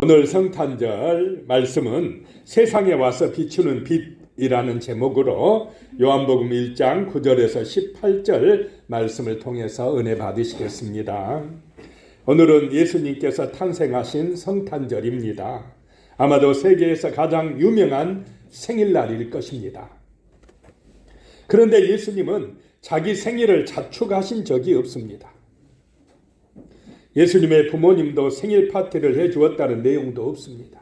오늘 성탄절 말씀은 세상에 와서 비추는 빛이라는 제목으로 요한복음 1장 9절에서 18절 말씀을 통해서 은혜 받으시겠습니다. 오늘은 예수님께서 탄생하신 성탄절입니다. 아마도 세계에서 가장 유명한 생일날일 것입니다. 그런데 예수님은 자기 생일을 자축하신 적이 없습니다. 예수님의 부모님도 생일 파티를 해주었다는 내용도 없습니다.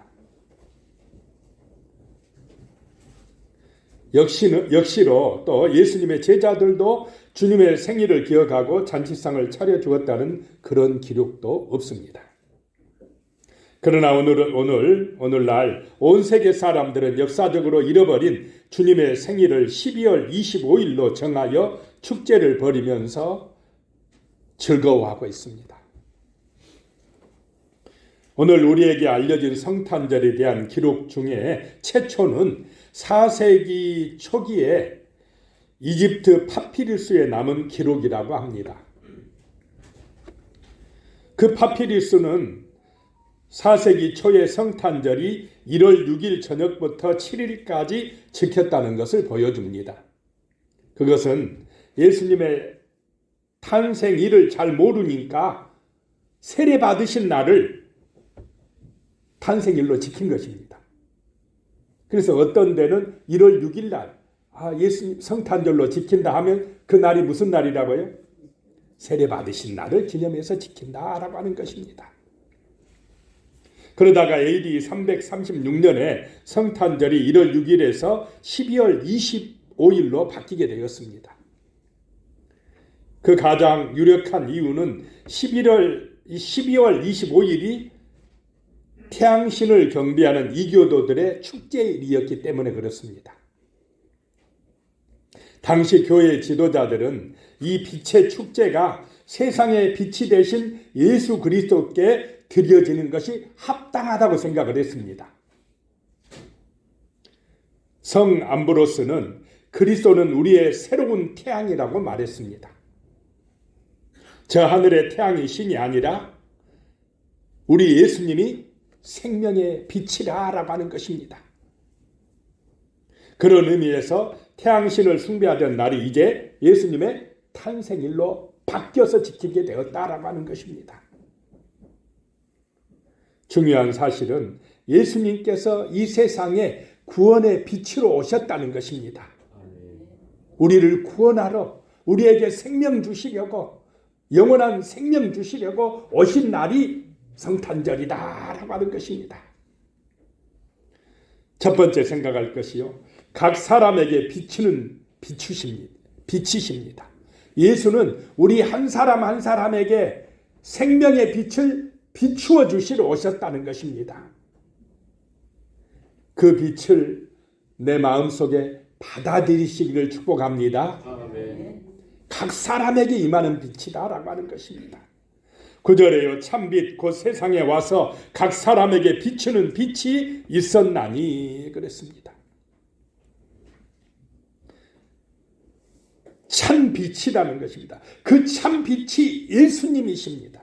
역시로 또 예수님의 제자들도 주님의 생일을 기억하고 잔치상을 차려주었다는 그런 기록도 없습니다. 그러나 오늘날 온 세계 사람들은 역사적으로 잃어버린 주님의 생일을 12월 25일로 정하여 축제를 벌이면서 즐거워하고 있습니다. 오늘 우리에게 알려진 성탄절에 대한 기록 중에 최초는 4세기 초기에 이집트 파피루스에 남은 기록이라고 합니다. 그 파피루스는 4세기 초의 성탄절이 1월 6일 저녁부터 7일까지 지켰다는 것을 보여줍니다. 그것은 예수님의 탄생일을 잘 모르니까 세례 받으신 날을 탄생일로 지킨 것입니다. 그래서 어떤 데는 1월 6일 날 예수님 성탄절로 지킨다 하면 그 날이 무슨 날이라고요? 세례 받으신 날을 기념해서 지킨다라고 하는 것입니다. 그러다가 AD 336년에 성탄절이 1월 6일에서 12월 25일로 바뀌게 되었습니다. 그 가장 유력한 이유는 12월 25일이 태양신을 경배하는 이교도들의 축제일이었기 때문에 그렇습니다. 당시 교회 지도자들은 이 빛의 축제가 세상의 빛이 되신 예수 그리스도께 드려지는 것이 합당하다고 생각을 했습니다. 성 암브로스는 그리스도는 우리의 새로운 태양이라고 말했습니다. 저 하늘의 태양이 신이 아니라 우리 예수님이 생명의 빛이라고 하는 것입니다. 그런 의미에서 태양신을 숭배하던 날이 이제 예수님의 탄생일로 바뀌어서 지키게 되었다라고 하는 것입니다. 중요한 사실은 예수님께서 이 세상에 구원의 빛으로 오셨다는 것입니다. 우리를 구원하러 우리에게 생명 주시려고 영원한 생명 주시려고 오신 날이 성탄절이다라고 하는 것입니다. 첫 번째 생각할 것이요. 각 사람에게 빛이십니다. 예수는 우리 한 사람 한 사람에게 생명의 빛을 비추어 주시러 오셨다는 것입니다. 그 빛을 내 마음속에 받아들이시기를 축복합니다. 아멘. 각 사람에게 임하는 빛이다라고 하는 것입니다. 9절에요. 참빛 곧 세상에 와서 각 사람에게 비추는 빛이 있었나니 그랬습니다. 참 빛이라는 것입니다. 그 참 빛이 예수님이십니다.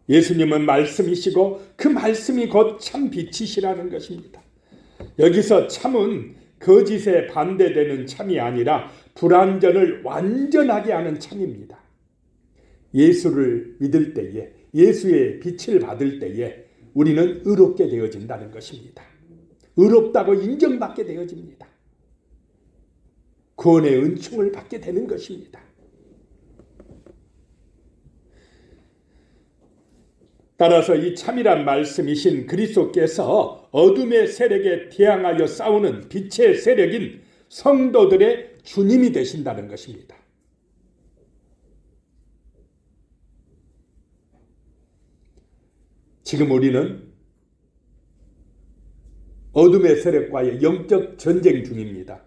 예수님은 말씀이시고 그 말씀이 곧 참 빛이시라는 것입니다. 여기서 참은 거짓에 반대되는 참이 아니라 불완전을 완전하게 하는 참입니다. 예수를 믿을 때에 예수의 빛을 받을 때에 우리는 의롭게 되어진다는 것입니다. 의롭다고 인정받게 되어집니다. 구원의 은총을 받게 되는 것입니다. 따라서 이 참이란 말씀이신 그리스도께서 어둠의 세력에 대항하여 싸우는 빛의 세력인 성도들의 주님이 되신다는 것입니다. 지금 우리는 어둠의 세력과의 영적 전쟁 중입니다.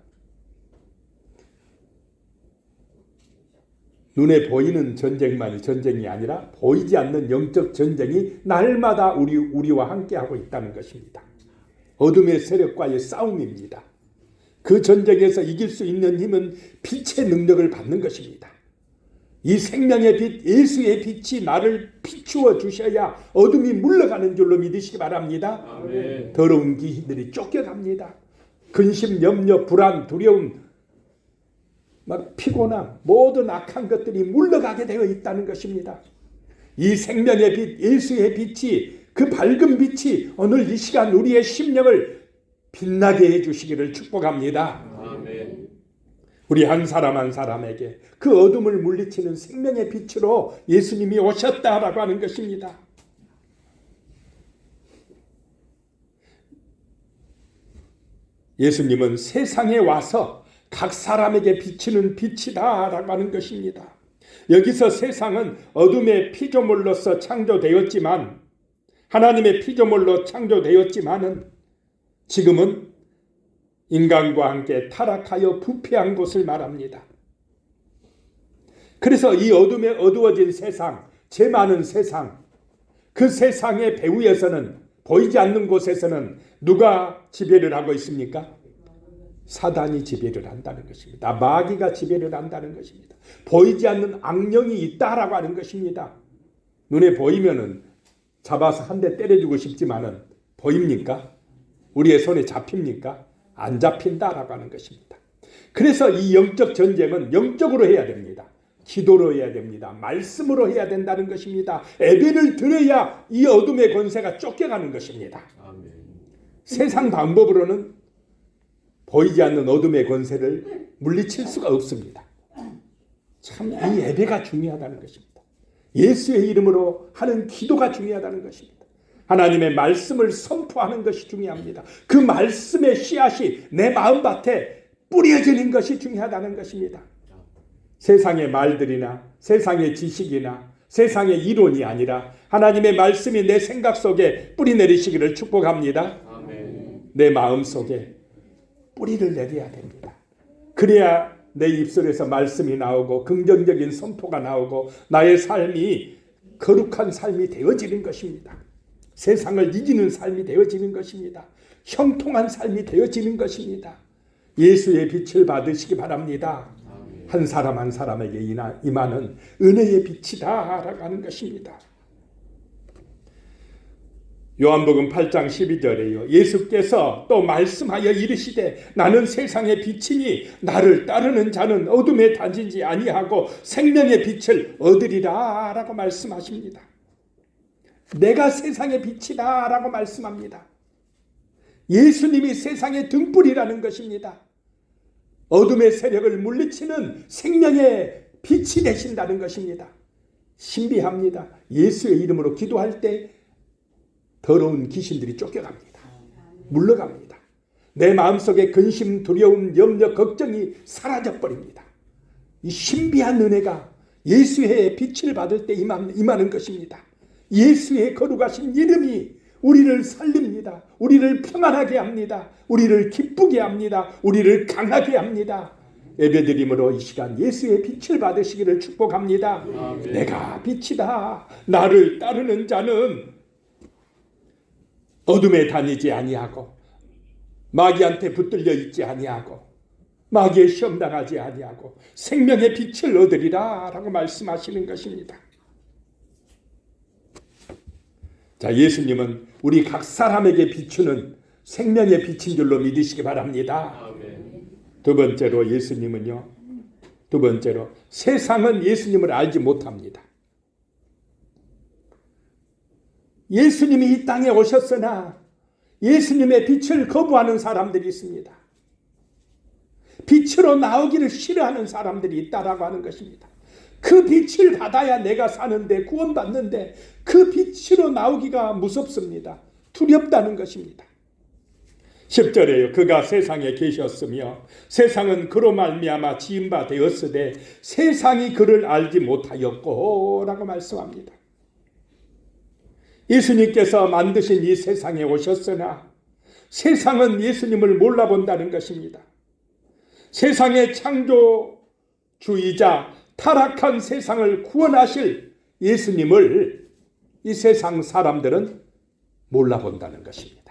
눈에 보이는 전쟁만이 전쟁이 아니라 보이지 않는 영적 전쟁이 날마다 우리와 함께하고 있다는 것입니다. 어둠의 세력과의 싸움입니다. 그 전쟁에서 이길 수 있는 힘은 빛의 능력을 받는 것입니다. 이 생명의 빛 예수의 빛이 나를 비추어 주셔야 어둠이 물러가는 줄로 믿으시기 바랍니다. 아멘. 더러운 귀신들이 쫓겨갑니다. 근심, 염려, 불안, 두려움, 막 피곤함, 모든 악한 것들이 물러가게 되어 있다는 것입니다. 이 생명의 빛 예수의 빛이, 그 밝은 빛이 오늘 이 시간 우리의 심령을 빛나게 해주시기를 축복합니다. 아멘. 우리 한 사람 한 사람에게 그 어둠을 물리치는 생명의 빛으로 예수님이 오셨다라고 하는 것입니다. 예수님은 세상에 와서 각 사람에게 비치는 빛이다라고 하는 것입니다. 여기서 세상은 어둠의 피조물로서 창조되었지만, 하나님의 피조물로 창조되었지만은 지금은 인간과 함께 타락하여 부패한 곳을 말합니다. 그래서 이 어둠에 어두워진 세상, 죄 많은 세상, 그 세상의 배후에서는, 보이지 않는 곳에서는 누가 지배를 하고 있습니까? 사단이 지배를 한다는 것입니다. 마귀가 지배를 한다는 것입니다. 보이지 않는 악령이 있다라고 하는 것입니다. 눈에 보이면은 잡아서 한 대 때려주고 싶지만은 보입니까? 우리의 손에 잡힙니까? 안 잡힌다라고 하는 것입니다. 그래서 이 영적 전쟁은 영적으로 해야 됩니다. 기도로 해야 됩니다. 말씀으로 해야 된다는 것입니다. 예배를 드려야 이 어둠의 권세가 쫓겨가는 것입니다. 아멘. 세상 방법으로는 보이지 않는 어둠의 권세를 물리칠 수가 없습니다. 참 이 예배가 중요하다는 것입니다. 예수의 이름으로 하는 기도가 중요하다는 것입니다. 하나님의 말씀을 선포하는 것이 중요합니다. 그 말씀의 씨앗이 내 마음밭에 뿌려지는 것이 중요하다는 것입니다. 세상의 말들이나 세상의 지식이나 세상의 이론이 아니라 하나님의 말씀이 내 생각 속에 뿌리 내리시기를 축복합니다. 아멘. 내 마음 속에 뿌리를 내려야 됩니다. 그래야 내 입술에서 말씀이 나오고 긍정적인 선포가 나오고 나의 삶이 거룩한 삶이 되어지는 것입니다. 세상을 이기는 삶이 되어지는 것입니다. 형통한 삶이 되어지는 것입니다. 예수의 빛을 받으시기 바랍니다. 한 사람 한 사람에게 임하는 은혜의 빛이다라고 하는 것입니다. 요한복음 8장 12절에요. 예수께서 또 말씀하여 이르시되 나는 세상의 빛이니 나를 따르는 자는 어둠에 다니지 아니하고 생명의 빛을 얻으리라 라고 말씀하십니다. 내가 세상의 빛이다 라고 말씀합니다. 예수님이 세상의 등불이라는 것입니다. 어둠의 세력을 물리치는 생명의 빛이 되신다는 것입니다. 신비합니다. 예수의 이름으로 기도할 때 더러운 귀신들이 쫓겨갑니다. 물러갑니다. 내 마음속에 근심, 두려움, 염려, 걱정이 사라져버립니다. 이 신비한 은혜가 예수의 빛을 받을 때 임하는 것입니다. 예수의 거룩하신 이름이 우리를 살립니다. 우리를 평안하게 합니다. 우리를 기쁘게 합니다. 우리를 강하게 합니다. 예배드림으로 이 시간 예수의 빛을 받으시기를 축복합니다. 아멘. 내가 빛이다. 나를 따르는 자는 어둠에 다니지 아니하고 마귀한테 붙들려 있지 아니하고 마귀의 시험 당하지 아니하고 생명의 빛을 얻으리라 라고 말씀하시는 것입니다. 자, 예수님은 우리 각 사람에게 비추는 생명의 빛인 줄로 믿으시기 바랍니다. 아멘. 두 번째로 예수님은요. 두 번째로 세상은 예수님을 알지 못합니다. 예수님이 이 땅에 오셨으나 예수님의 빛을 거부하는 사람들이 있습니다. 빛으로 나오기를 싫어하는 사람들이 있다라고 하는 것입니다. 그 빛을 받아야 내가 사는데 구원받는데 그 빛으로 나오기가 무섭습니다. 두렵다는 것입니다. 10절에요. 그가 세상에 계셨으며 세상은 그로 말미암아 지은 바 되었으되 세상이 그를 알지 못하였고 라고 말씀합니다. 예수님께서 만드신 이 세상에 오셨으나 세상은 예수님을 몰라본다는 것입니다. 세상의 창조주이자 타락한 세상을 구원하실 예수님을 이 세상 사람들은 몰라본다는 것입니다.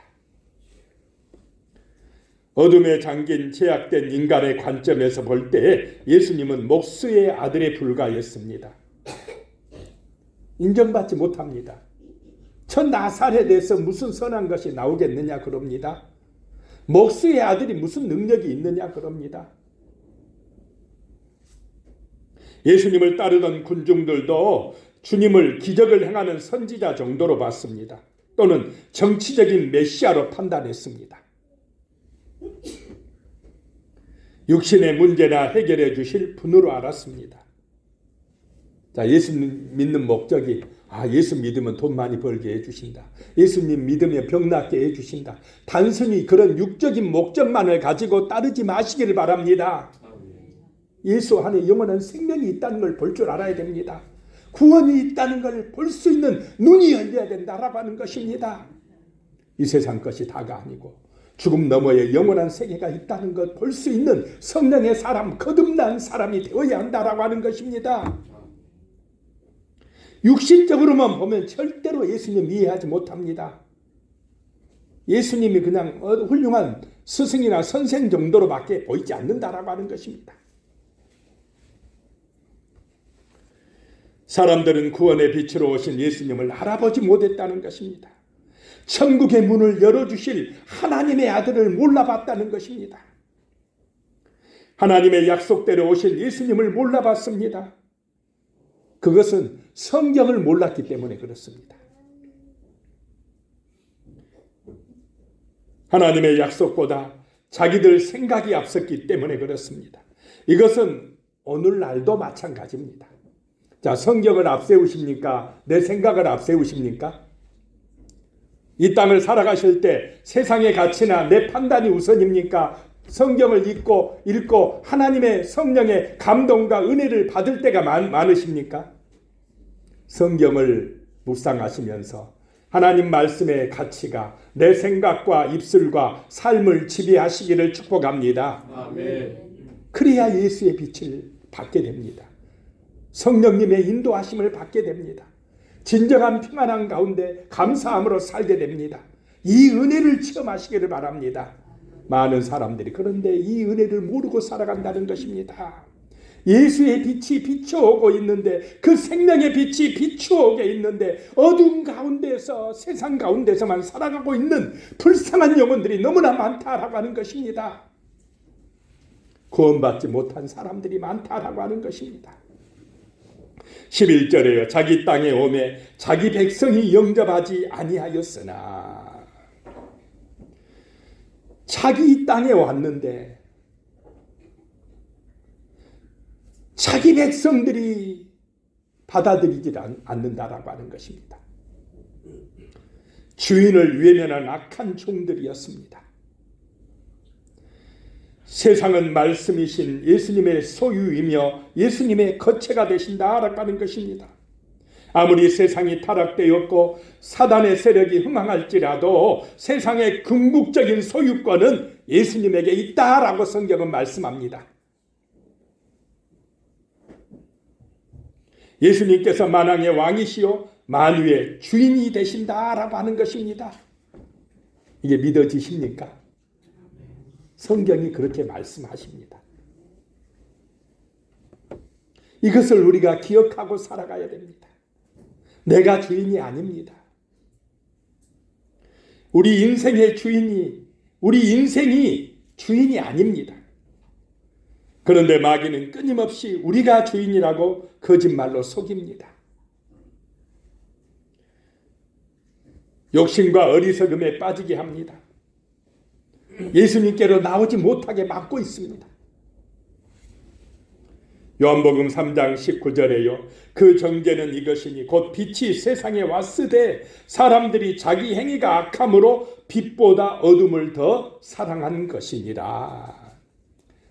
어둠에 잠긴 제약된 인간의 관점에서 볼 때 예수님은 목수의 아들에 불과했습니다. 인정받지 못합니다. 저 나사렛에서 무슨 선한 것이 나오겠느냐 그럽니다. 목수의 아들이 무슨 능력이 있느냐 그럽니다. 예수님을 따르던 군중들도 주님을 기적을 행하는 선지자 정도로 봤습니다. 또는 정치적인 메시아로 판단했습니다. 육신의 문제나 해결해 주실 분으로 알았습니다. 자, 예수 믿는 목적이 예수 믿으면 돈 많이 벌게 해주신다. 예수님 믿으면 병 낫게 해주신다. 단순히 그런 육적인 목적만을 가지고 따르지 마시기를 바랍니다. 예수 안에 영원한 생명이 있다는 걸 볼 줄 알아야 됩니다. 구원이 있다는 걸 볼 수 있는 눈이 열려야 된다라고 하는 것입니다. 이 세상 것이 다가 아니고 죽음 너머에 영원한 세계가 있다는 것 볼 수 있는 성령의 사람, 거듭난 사람이 되어야 한다라고 하는 것입니다. 육신적으로만 보면 절대로 예수님 이해하지 못합니다. 예수님이 그냥 훌륭한 스승이나 선생 정도로밖에 보이지 않는다라고 하는 것입니다. 사람들은 구원의 빛으로 오신 예수님을 알아보지 못했다는 것입니다. 천국의 문을 열어주실 하나님의 아들을 몰라봤다는 것입니다. 하나님의 약속대로 오신 예수님을 몰라봤습니다. 그것은 성경을 몰랐기 때문에 그렇습니다. 하나님의 약속보다 자기들 생각이 앞섰기 때문에 그렇습니다. 이것은 오늘날도 마찬가지입니다. 자, 성경을 앞세우십니까? 내 생각을 앞세우십니까? 이 땅을 살아가실 때 세상의 가치나 내 판단이 우선입니까? 성경을 읽고 하나님의 성령의 감동과 은혜를 받을 때가 많으십니까? 성경을 묵상하시면서 하나님 말씀의 가치가 내 생각과 입술과 삶을 지배하시기를 축복합니다. 아멘. 그래야 예수의 빛을 받게 됩니다. 성령님의 인도하심을 받게 됩니다. 진정한 평안한 가운데 감사함으로 살게 됩니다. 이 은혜를 체험하시기를 바랍니다. 많은 사람들이 그런데 이 은혜를 모르고 살아간다는 것입니다. 예수의 빛이 비추어오고 있는데, 그 생명의 빛이 비추어오게 있는데 어두운 가운데서, 세상 가운데서만 살아가고 있는 불쌍한 영혼들이 너무나 많다라고 하는 것입니다. 구원받지 못한 사람들이 많다라고 하는 것입니다. 11절에요. 자기 땅에 오매 자기 백성이 영접하지 아니하였으나. 자기 땅에 왔는데 자기 백성들이 받아들이지 않는다라고 하는 것입니다. 주인을 외면한 악한 종들이었습니다. 세상은 말씀이신 예수님의 소유이며 예수님의 거처가 되신다라고 하는 것입니다. 아무리 세상이 타락되었고 사단의 세력이 흥황할지라도 세상의 궁극적인 소유권은 예수님에게 있다라고 성경은 말씀합니다. 예수님께서 만왕의 왕이시요 만유의 주인이 되신다라고 하는 것입니다. 이게 믿어지십니까? 성경이 그렇게 말씀하십니다. 이것을 우리가 기억하고 살아가야 됩니다. 내가 주인이 아닙니다. 우리 인생이 주인이 아닙니다. 그런데 마귀는 끊임없이 우리가 주인이라고 거짓말로 속입니다. 욕심과 어리석음에 빠지게 합니다. 예수님께로 나오지 못하게 막고 있습니다. 요한복음 3장 19절에요. 그 정죄는 이것이니 곧 빛이 세상에 왔으되 사람들이 자기 행위가 악함으로 빛보다 어둠을 더 사랑한 것이니라.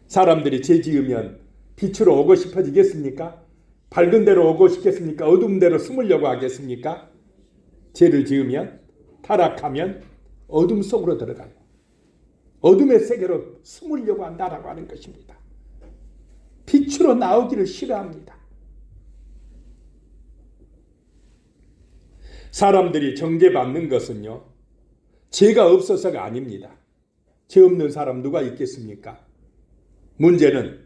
사람들이 죄 지으면 빛으로 오고 싶어지겠습니까? 밝은 데로 오고 싶겠습니까? 어두운 데로 숨으려고 하겠습니까? 죄를 지으면, 타락하면 어둠 속으로 들어가요. 어둠의 세계로 숨으려고 한다라고 하는 것입니다. 빛으로 나오기를 싫어합니다. 사람들이 정죄받는 것은요, 죄가 없어서가 아닙니다. 죄 없는 사람 누가 있겠습니까? 문제는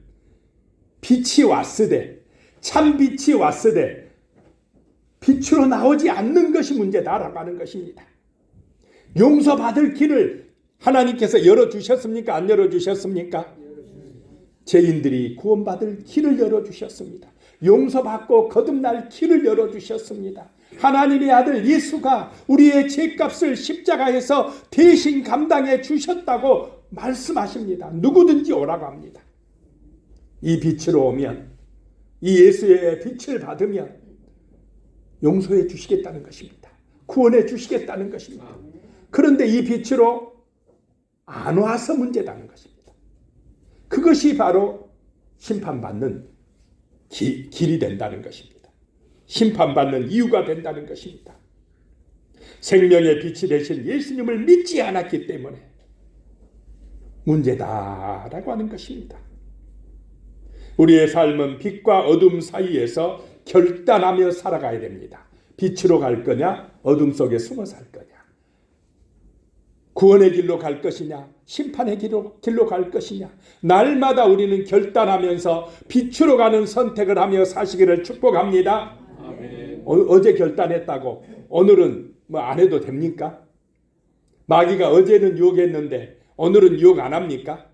빛이 왔으되, 참 빛이 왔으되 빛으로 나오지 않는 것이 문제다라고 하는 것입니다. 용서받을 길을 하나님께서 열어주셨습니까? 안 열어주셨습니까? 죄인들이 구원받을 길을 열어주셨습니다. 용서받고 거듭날 길을 열어주셨습니다. 하나님의 아들 예수가 우리의 죄값을 십자가에서 대신 감당해 주셨다고 말씀하십니다. 누구든지 오라고 합니다. 이 빛으로 오면, 이 예수의 빛을 받으면 용서해 주시겠다는 것입니다. 구원해 주시겠다는 것입니다. 그런데 이 빛으로 안 와서 문제다는 것입니다. 그것이 바로 심판받는 길이 된다는 것입니다. 심판받는 이유가 된다는 것입니다. 생명의 빛이 되신 예수님을 믿지 않았기 때문에 문제다라고 하는 것입니다. 우리의 삶은 빛과 어둠 사이에서 결단하며 살아가야 됩니다. 빛으로 갈 거냐, 어둠 속에 숨어 살 거냐. 구원의 길로 갈 것이냐, 심판의 길로 갈 것이냐. 날마다 우리는 결단하면서 빛으로 가는 선택을 하며 사시기를 축복합니다. 아멘. 어제 결단했다고 오늘은 뭐 안 해도 됩니까? 마귀가 어제는 유혹했는데 오늘은 유혹 안 합니까?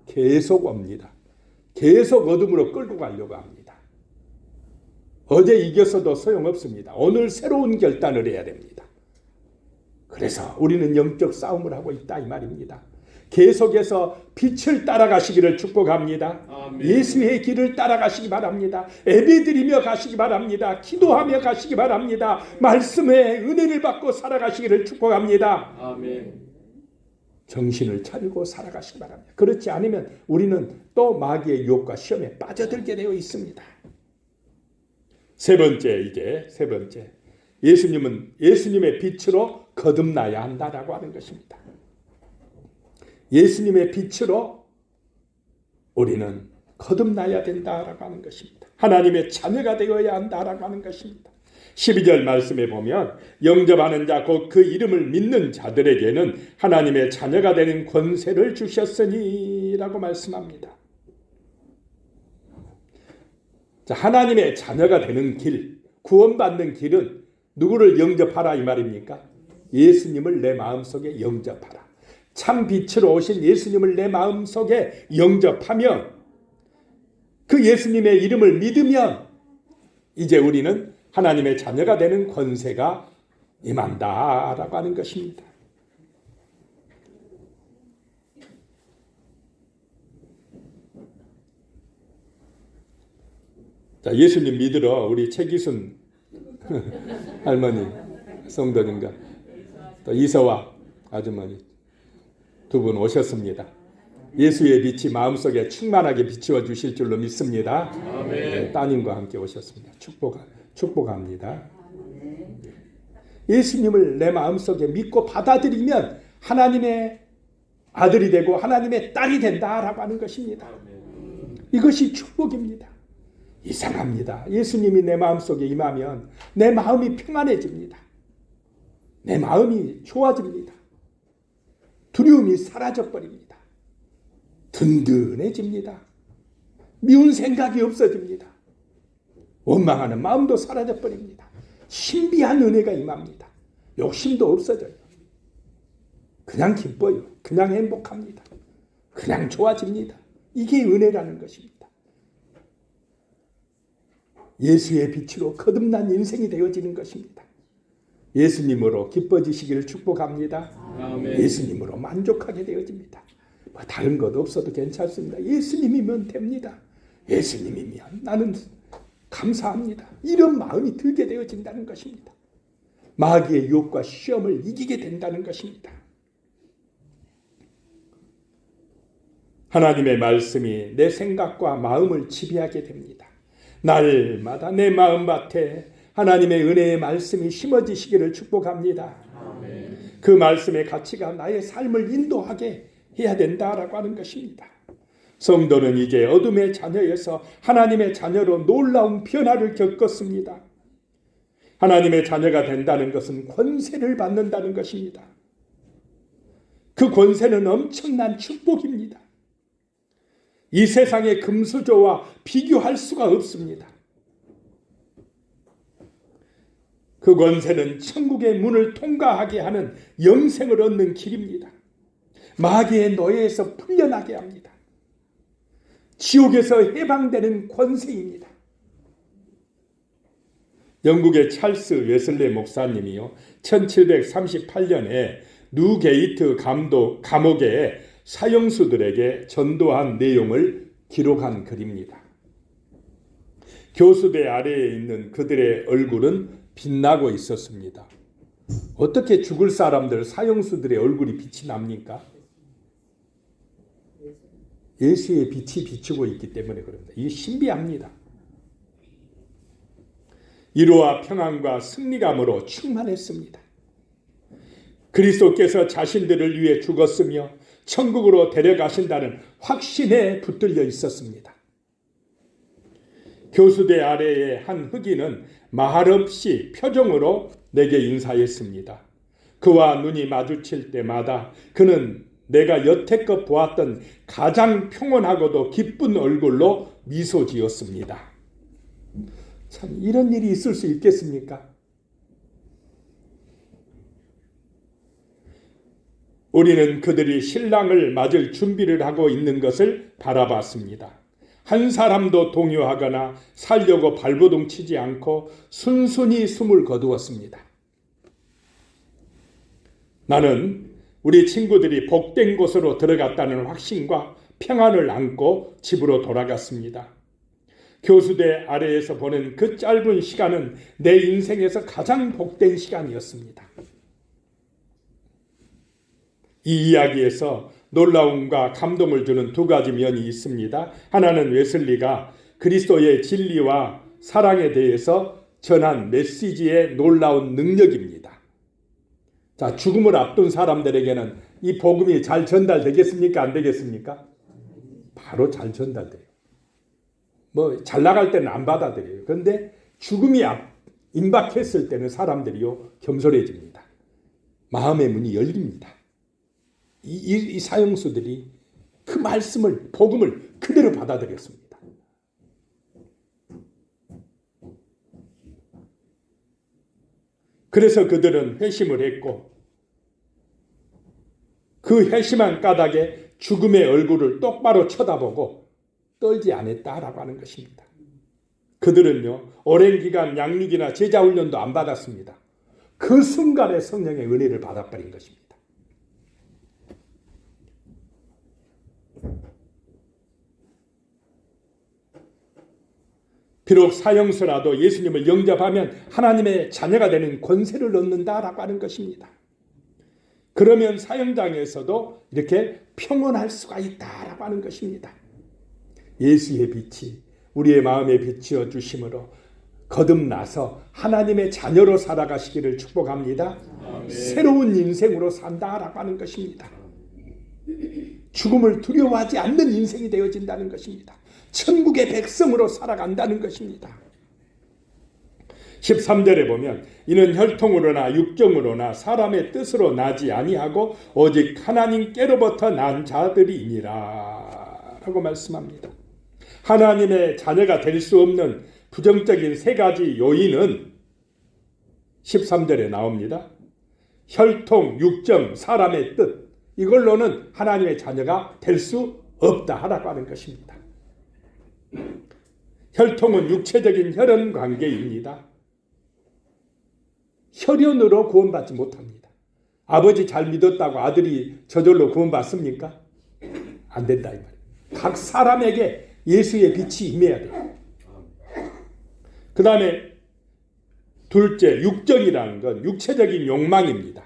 계속 옵니다. 계속 어둠으로 끌고 가려고 합니다. 어제 이겼어도 소용없습니다. 오늘 새로운 결단을 해야 됩니다. 그래서 우리는 영적 싸움을 하고 있다 이 말입니다. 계속해서 빛을 따라가시기를 축복합니다. 아멘. 예수의 길을 따라가시기 바랍니다. 예배드리며 가시기 바랍니다. 기도하며 가시기 바랍니다. 말씀의 은혜를 받고 살아가시기를 축복합니다. 아멘. 정신을 차리고 살아가시기 바랍니다. 그렇지 않으면 우리는 또 마귀의 유혹과 시험에 빠져들게 되어 있습니다. 세 번째. 예수님은 예수님의 빛으로 거듭나야 한다라고 하는 것입니다. 예수님의 빛으로 우리는 거듭나야 된다라고 하는 것입니다. 하나님의 자녀가 되어야 한다라고 하는 것입니다. 12절 말씀에 보면 영접하는 자 곧 그 이름을 믿는 자들에게는 하나님의 자녀가 되는 권세를 주셨으니 라고 말씀합니다. 자, 하나님의 자녀가 되는 길, 구원받는 길은 누구를 영접하라 이 말입니까? 예수님을 내 마음속에 영접하라. 참 빛으로 오신 예수님을 내 마음속에 영접하면, 그 예수님의 이름을 믿으면 이제 우리는 하나님의 자녀가 되는 권세가 임한다라고 하는 것입니다. 자, 예수님 믿으러 우리 최기순 할머니, 성도님과 또 이서와 아주머니 두 분 오셨습니다. 예수의 빛이 마음속에 충만하게 비추어 주실 줄로 믿습니다. 네, 따님과 함께 오셨습니다. 축복합니다. 예수님을 내 마음속에 믿고 받아들이면 하나님의 아들이 되고 하나님의 딸이 된다라고 하는 것입니다. 이것이 축복입니다. 이상합니다. 예수님이 내 마음속에 임하면 내 마음이 평안해집니다. 내 마음이 좋아집니다. 두려움이 사라져버립니다. 든든해집니다. 미운 생각이 없어집니다. 원망하는 마음도 사라져버립니다. 신비한 은혜가 임합니다. 욕심도 없어져요. 그냥 기뻐요. 그냥 행복합니다. 그냥 좋아집니다. 이게 은혜라는 것입니다. 예수의 빛으로 거듭난 인생이 되어지는 것입니다. 예수님으로 기뻐지시기를 축복합니다. 아멘. 예수님으로 만족하게 되어집니다. 뭐 다른 것 없어도 괜찮습니다. 예수님이면 됩니다. 예수님이면 나는 감사합니다. 이런 마음이 들게 되어진다는 것입니다. 마귀의 유혹과 시험을 이기게 된다는 것입니다. 하나님의 말씀이 내 생각과 마음을 지배하게 됩니다. 날마다 내 마음밭에 하나님의 은혜의 말씀이 심어지시기를 축복합니다. 아멘. 그 말씀의 가치가 나의 삶을 인도하게 해야 된다라고 하는 것입니다. 성도는 이제 어둠의 자녀에서 하나님의 자녀로 놀라운 변화를 겪었습니다. 하나님의 자녀가 된다는 것은 권세를 받는다는 것입니다. 그 권세는 엄청난 축복입니다. 이 세상의 금수저와 비교할 수가 없습니다. 그 권세는 천국의 문을 통과하게 하는 영생을 얻는 길입니다. 마귀의 노예에서 풀려나게 합니다. 지옥에서 해방되는 권세입니다. 영국의 찰스 웨슬레 목사님이요, 1738년에 뉴게이트 감옥의 사형수들에게 전도한 내용을 기록한 글입니다. 교수대 아래에 있는 그들의 얼굴은 빛나고 있었습니다. 어떻게 죽을 사람들, 사형수들의 얼굴이 빛이 납니까? 예수의 빛이 비추고 있기 때문에 그럽니다. 이게 신비합니다. 위로와 평안과 승리감으로 충만했습니다. 그리스도께서 자신들을 위해 죽었으며 천국으로 데려가신다는 확신에 붙들려 있었습니다. 교수대 아래의 한 흑인은 말없이 표정으로 내게 인사했습니다. 그와 눈이 마주칠 때마다 그는 내가 여태껏 보았던 가장 평온하고도 기쁜 얼굴로 미소 지었습니다. 참, 이런 일이 있을 수 있겠습니까? 우리는 그들이 신랑을 맞을 준비를 하고 있는 것을 바라봤습니다. 한 사람도 동요하거나 살려고 발버둥 치지 않고 순순히 숨을 거두었습니다. 나는 우리 친구들이 복된 곳으로 들어갔다는 확신과 평안을 안고 집으로 돌아갔습니다. 교수대 아래에서 보낸 그 짧은 시간은 내 인생에서 가장 복된 시간이었습니다. 이 이야기에서 놀라움과 감동을 주는 두 가지 면이 있습니다. 하나는 웨슬리가 그리스도의 진리와 사랑에 대해서 전한 메시지의 놀라운 능력입니다. 자, 죽음을 앞둔 사람들에게는 이 복음이 잘 전달되겠습니까? 안 되겠습니까? 바로 잘 전달돼요. 잘 나갈 때는 안 받아들여요. 그런데 죽음이 임박했을 때는 사람들이요, 겸손해집니다. 마음의 문이 열립니다. 이 사형수들이 그 말씀을, 복음을 그대로 받아들였습니다. 그래서 그들은 회심을 했고 그 회심한 까닭에 죽음의 얼굴을 똑바로 쳐다보고 떨지 않았다라고 하는 것입니다. 그들은요, 오랜 기간 양육이나 제자 훈련도 안 받았습니다. 그 순간에 성령의 은혜를 받아버린 것입니다. 비록 사형수라도 예수님을 영접하면 하나님의 자녀가 되는 권세를 얻는다라고 하는 것입니다. 그러면 사형장에서도 이렇게 평온할 수가 있다라고 하는 것입니다. 예수의 빛이 우리의 마음에 비추어 주심으로 거듭나서 하나님의 자녀로 살아가시기를 축복합니다. 아멘. 새로운 인생으로 산다라고 하는 것입니다. 죽음을 두려워하지 않는 인생이 되어진다는 것입니다. 천국의 백성으로 살아간다는 것입니다. 13절에 보면 이는 혈통으로나 육정으로나 사람의 뜻으로 나지 아니하고 오직 하나님께로부터 난 자들이니라 라고 말씀합니다. 하나님의 자녀가 될 수 없는 부정적인 세 가지 요인은 13절에 나옵니다. 혈통, 육정, 사람의 뜻, 이걸로는 하나님의 자녀가 될 수 없다라고 하는 것입니다. 혈통은 육체적인 혈연 관계입니다. 혈연으로 구원받지 못합니다. 아버지 잘 믿었다고 아들이 저절로 구원받습니까? 안 된다 이 말이에요. 각 사람에게 예수의 빛이 임해야 돼요. 그 다음에 둘째, 육정이라는 건 육체적인 욕망입니다.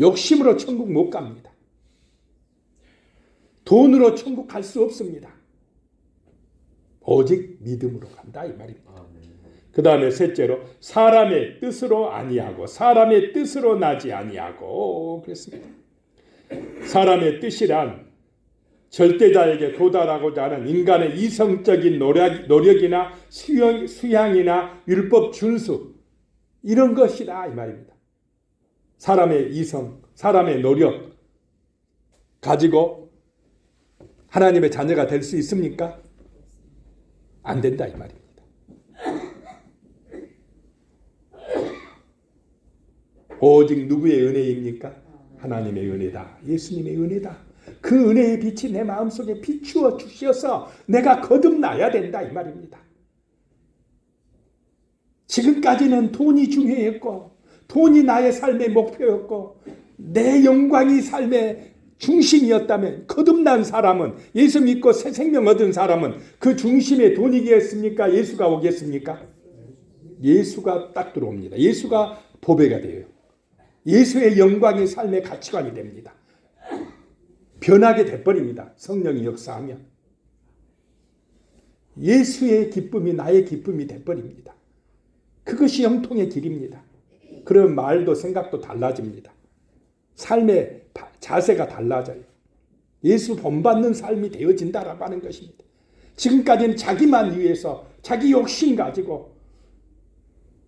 욕심으로 천국 못 갑니다. 돈으로 천국 갈 수 없습니다. 오직 믿음으로 간다 이 말입니다. 그 다음에 셋째로 사람의 뜻으로 아니하고 사람의 뜻으로 나지 아니하고 그랬습니다. 사람의 뜻이란 절대자에게 도달하고자 하는 인간의 이성적인 노력이나 수양이나 율법 준수 이런 것이다 이 말입니다. 사람의 이성, 사람의 노력 가지고 하나님의 자녀가 될 수 있습니까? 안 된다 이 말입니다. 오직 누구의 은혜입니까? 하나님의 은혜다. 예수님의 은혜다. 그 은혜의 빛이 내 마음속에 비추어 주셔서 내가 거듭나야 된다 이 말입니다. 지금까지는 돈이 중요했고 돈이 나의 삶의 목표였고 내 영광이 삶의 중심이었다면 거듭난 사람은 예수 믿고 새 생명 얻은 사람은 그 중심에 돈이겠습니까? 예수가 오겠습니까? 예수가 딱 들어옵니다. 예수가 보배가 돼요. 예수의 영광이 삶의 가치관이 됩니다. 변하게 돼버립니다. 성령이 역사하면. 예수의 기쁨이 나의 기쁨이 돼버립니다. 그것이 형통의 길입니다. 그런 말도 생각도 달라집니다. 삶의 자세가 달라져요. 예수 본받는 삶이 되어진다라고 하는 것입니다. 지금까지는 자기만 위해서 자기 욕심 가지고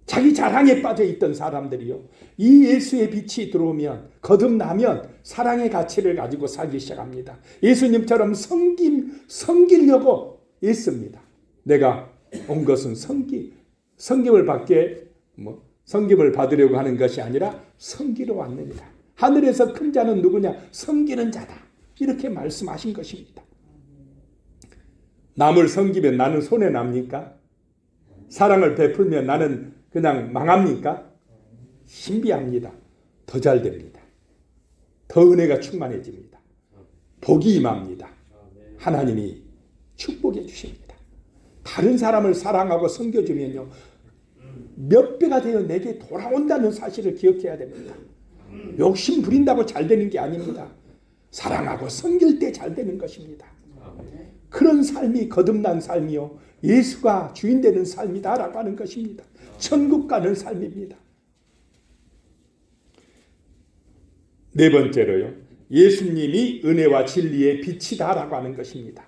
자기 자랑에 빠져 있던 사람들이요. 이 예수의 빛이 들어오면 거듭나면 사랑의 가치를 가지고 살기 시작합니다. 예수님처럼 섬기려고 애씁니다. 내가 온 것은 섬김을 받으려고 하는 것이 아니라 섬기러 왔느니라. 하늘에서 큰 자는 누구냐? 섬기는 자다. 이렇게 말씀하신 것입니다. 남을 섬기면 나는 손해 납니까? 사랑을 베풀면 나는 그냥 망합니까? 신비합니다. 더 잘 됩니다. 더 은혜가 충만해집니다. 복이 임합니다. 하나님이 축복해 주십니다. 다른 사람을 사랑하고 섬겨주면요, 몇 배가 되어 내게 돌아온다는 사실을 기억해야 됩니다. 욕심 부린다고 잘 되는 게 아닙니다. 사랑하고 섬길 때 잘 되는 것입니다. 그런 삶이 거듭난 삶이요, 예수가 주인 되는 삶이다라고 하는 것입니다. 천국 가는 삶입니다. 네 번째로요, 예수님이 은혜와 진리의 빛이다라고 하는 것입니다.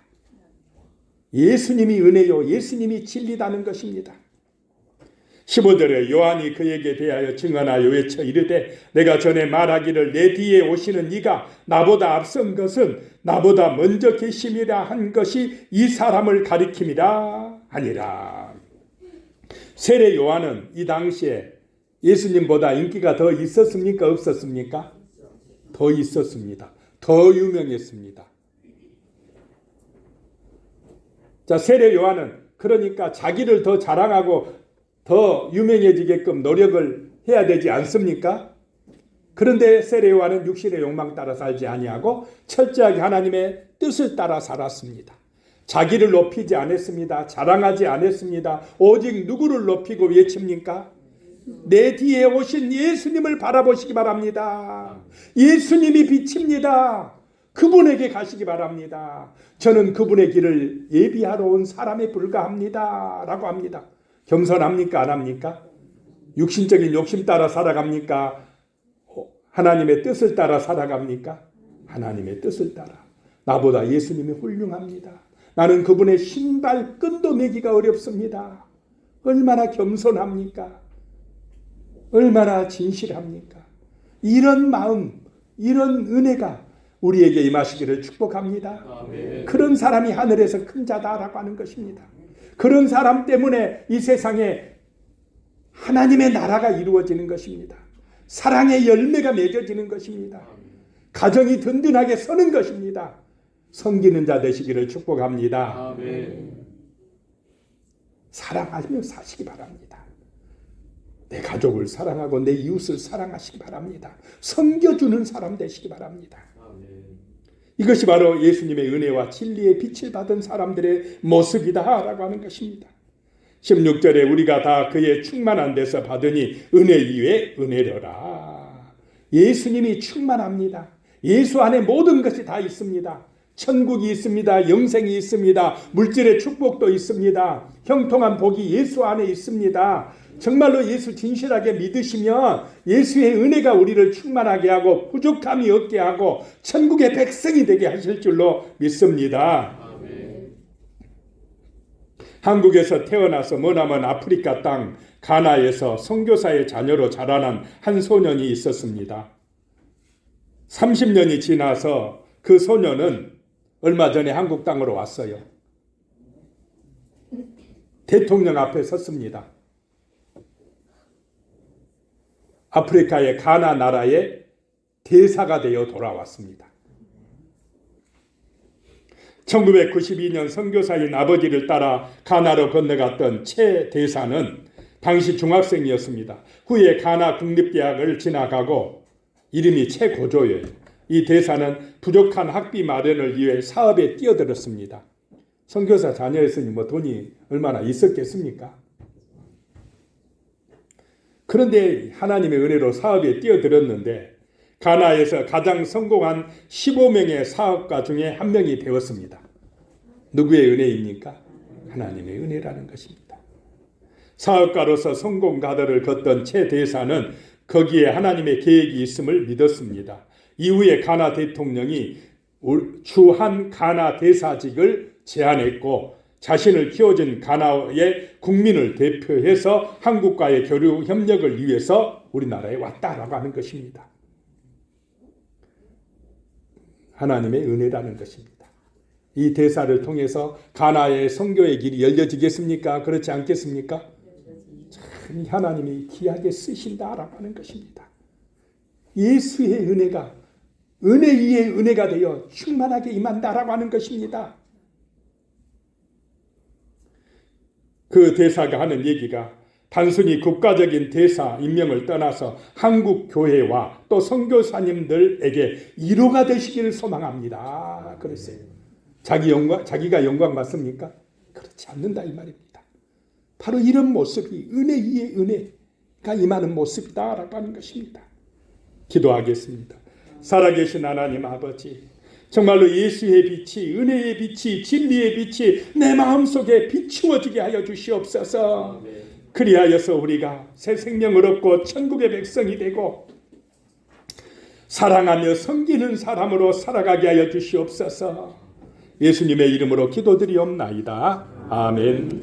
예수님이 은혜요, 예수님이 진리다는 것입니다. 15절에 요한이 그에게 대하여 증언하여 외쳐 이르되 내가 전에 말하기를 내 뒤에 오시는 이가 나보다 앞선 것은 나보다 먼저 계심이라 한 것이 이 사람을 가리킴이라 하니라. 세례 요한은 이 당시에 예수님보다 인기가 더 있었습니까? 없었습니까? 더 있었습니다. 더 유명했습니다. 자, 세례 요한은 그러니까 자기를 더 자랑하고 더 유명해지게끔 노력을 해야 되지 않습니까? 그런데 세례 요한은 육신의 욕망 따라 살지 아니하고 철저하게 하나님의 뜻을 따라 살았습니다. 자기를 높이지 않았습니다. 자랑하지 않았습니다. 오직 누구를 높이고 외칩니까? 내 뒤에 오신 예수님을 바라보시기 바랍니다. 예수님이 빛입니다. 그분에게 가시기 바랍니다. 저는 그분의 길을 예비하러 온 사람에 불과합니다. 라고 합니다. 겸손합니까? 안 합니까? 육신적인 욕심 따라 살아갑니까? 하나님의 뜻을 따라 살아갑니까? 하나님의 뜻을 따라. 나보다 예수님이 훌륭합니다. 나는 그분의 신발 끈도 매기가 어렵습니다. 얼마나 겸손합니까? 얼마나 진실합니까? 이런 마음, 이런 은혜가 우리에게 임하시기를 축복합니다. 아멘. 그런 사람이 하늘에서 큰 자다라고 하는 것입니다. 그런 사람 때문에 이 세상에 하나님의 나라가 이루어지는 것입니다. 사랑의 열매가 맺어지는 것입니다. 가정이 든든하게 서는 것입니다. 섬기는 자 되시기를 축복합니다. 아멘. 사랑하며 사시기 바랍니다. 내 가족을 사랑하고 내 이웃을 사랑하시기 바랍니다. 섬겨주는 사람 되시기 바랍니다. 이것이 바로 예수님의 은혜와 진리의 빛을 받은 사람들의 모습이다라고 하는 것입니다. 16절에 우리가 다 그의 충만한 데서 받으니 은혜 위에 은혜로라. 예수님이 충만합니다. 예수 안에 모든 것이 다 있습니다. 천국이 있습니다. 영생이 있습니다. 물질의 축복도 있습니다. 형통한 복이 예수 안에 있습니다. 정말로 예수 진실하게 믿으시면 예수의 은혜가 우리를 충만하게 하고 부족함이 없게 하고 천국의 백성이 되게 하실 줄로 믿습니다. 아멘. 한국에서 태어나서 머나먼 아프리카 땅 가나에서 선교사의 자녀로 자라난 한 소년이 있었습니다. 30년이 지나서 그 소년은 얼마 전에 한국 땅으로 왔어요. 대통령 앞에 섰습니다. 아프리카의 가나 나라의 대사가 되어 돌아왔습니다. 1992년 선교사인 아버지를 따라 가나로 건너갔던 최 대사는 당시 중학생이었습니다. 후에 가나 국립대학을 진학하고 이름이 최고조예요. 이 대사는 부족한 학비 마련을 위해 사업에 뛰어들었습니다. 선교사 자녀였으니 돈이 얼마나 있었겠습니까? 그런데 하나님의 은혜로 사업에 뛰어들었는데 가나에서 가장 성공한 15명의 사업가 중에 한 명이 되었습니다. 누구의 은혜입니까? 하나님의 은혜라는 것입니다. 사업가로서 성공 가도를 걷던 최 대사는 거기에 하나님의 계획이 있음을 믿었습니다. 이후에 가나 대통령이 주한 가나 대사직을 제안했고 자신을 키워준 가나의 국민을 대표해서 한국과의 교류 협력을 위해서 우리나라에 왔다라고 하는 것입니다. 하나님의 은혜라는 것입니다. 이 대사를 통해서 가나의 선교의 길이 열려지겠습니까? 그렇지 않겠습니까? 참 하나님이 귀하게 쓰신다라고 하는 것입니다. 예수의 은혜가 은혜 위에 은혜가 되어 충만하게 임한다라고 하는 것입니다. 그 대사가 하는 얘기가 단순히 국가적인 대사 임명을 떠나서 한국 교회와 또 선교사님들에게 위로가 되시기를 소망합니다. 그랬어요. 자기가 영광 받습니까? 그렇지 않는다 이 말입니다. 바로 이런 모습이 은혜 위에 은혜가 임하는 모습이다라고 하는 것입니다. 기도하겠습니다. 살아계신 하나님 아버지, 정말로 예수의 빛이, 은혜의 빛이, 진리의 빛이 내 마음속에 비추어지게 하여 주시옵소서. 그리하여서 우리가 새 생명을 얻고 천국의 백성이 되고 사랑하며 섬기는 사람으로 살아가게 하여 주시옵소서. 예수님의 이름으로 기도드리옵나이다. 아멘.